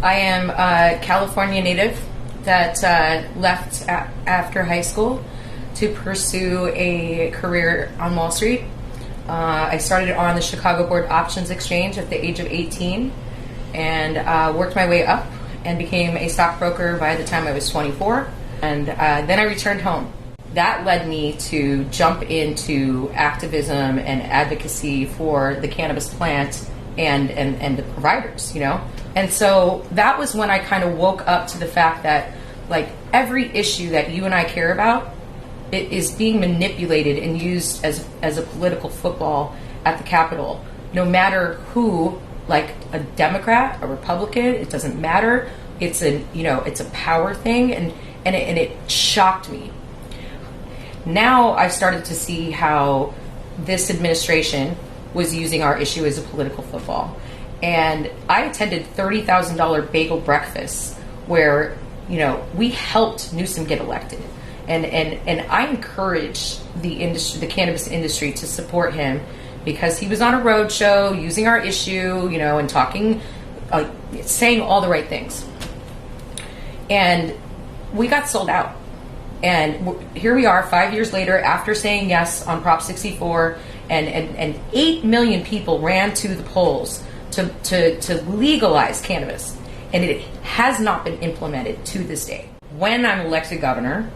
I am a California native that left after high school to pursue a career on Wall Street. I started on the Chicago Board Options Exchange at the age of 18 and worked my way up and became a stockbroker by the time I was 24. And then I returned home. That led me to jump into activism and advocacy for the cannabis plant and the providers, you know? And so that was when I kind of woke up to the fact that, like, every issue that you and I care about, it is being manipulated and used as a political football at the Capitol. No matter who, like a Democrat, a Republican, it doesn't matter. It's it's a power thing, and it shocked me. Now I've started to see how this administration was using our issue as a political football. And I attended $30,000 bagel breakfasts where, we helped Newsom get elected. And I encourage the cannabis industry to support him because he was on a road show using our issue, and talking, saying all the right things. And we got sold out. And here we are 5 years later after saying yes on Prop 64, and 8 million people ran to the polls to legalize cannabis. And it has not been implemented to this day. When I'm elected governor,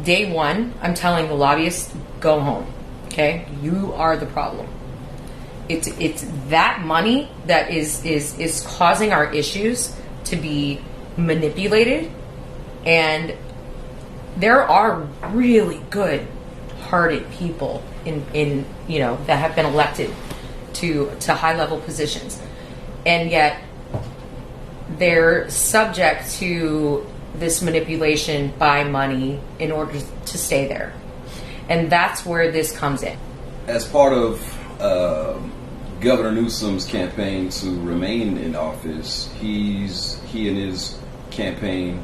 day one, I'm telling the lobbyists, go home. Okay? You are the problem. It's that money that is causing our issues to be manipulated, and there are really good hearted people in that have been elected to high level positions, and yet they're subject to this manipulation by money in order to stay there. And that's where this comes in. As part of Governor Newsom's campaign to remain in office, he and his campaign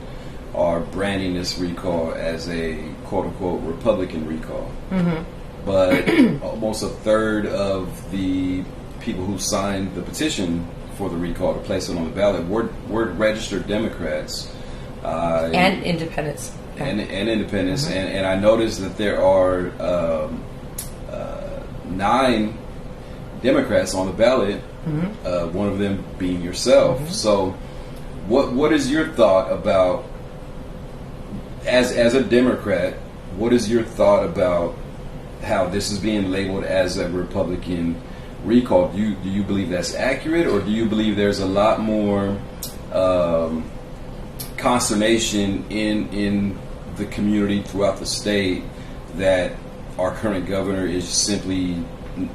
are branding this recall as a quote-unquote Republican recall. Mm-hmm. But almost a third of the people who signed the petition for the recall to place it on the ballot were registered Democrats. And independents. And independents. Mm-hmm. And I noticed that there are 9 Democrats on the ballot, mm-hmm. One of them being yourself. Mm-hmm. So what is your thought about, as a Democrat, what is your thought about how this is being labeled as a Republican recall? Do you believe that's accurate, or do you believe there's a lot more consternation in the community throughout the state that our current governor is simply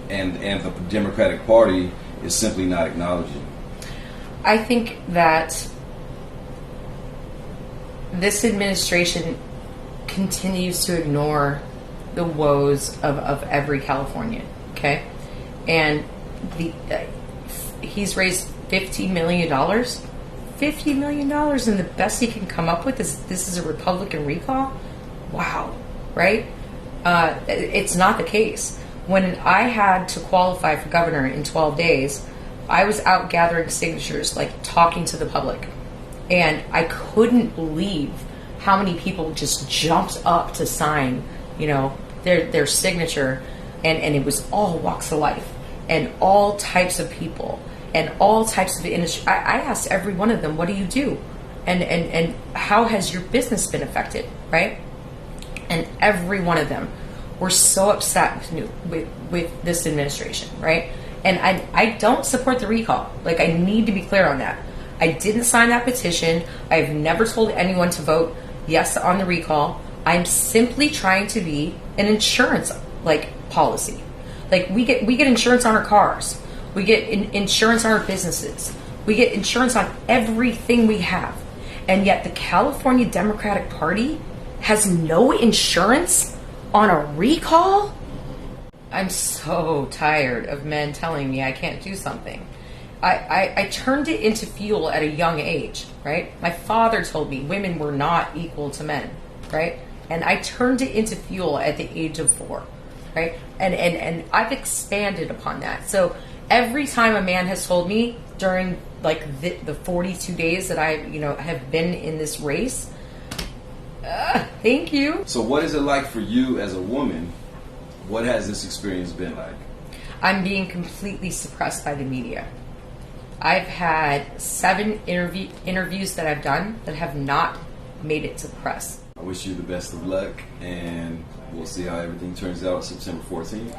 and the Democratic Party is simply not acknowledging? I think that this administration continues to ignore the woes of every Californian, okay? And he's raised $50 million. $50 million, and the best he can come up with is this is a Republican recall? Wow, right? It's not the case. When I had to qualify for governor in 12 days, I was out gathering signatures, like talking to the public. And I couldn't believe how many people just jumped up to sign, their signature. And it was all walks of life and all types of people and all types of industry. I asked every one of them, what do you do? And how has your business been affected, right? And every one of them were so upset with this administration, right? And I don't support the recall. Like, I need to be clear on that. I didn't sign that petition. I've never told anyone to vote yes on the recall. I'm simply trying to be an insurance policy. Like, we get insurance on our cars. We get insurance on our businesses. We get insurance on everything we have. And yet the California Democratic Party has no insurance on a recall? I'm so tired of men telling me I can't do something. I turned it into fuel at a young age, right? My father told me women were not equal to men, right? And I turned it into fuel at the age of 4, right? And I've expanded upon that. So every time a man has told me, during like the 42 days that I, have been in this race. Thank you. So what is it like for you as a woman? What has this experience been like? I'm being completely suppressed by the media. I've had 7 interviews that I've done that have not made it to the press. I wish you the best of luck, and we'll see how everything turns out September 14th.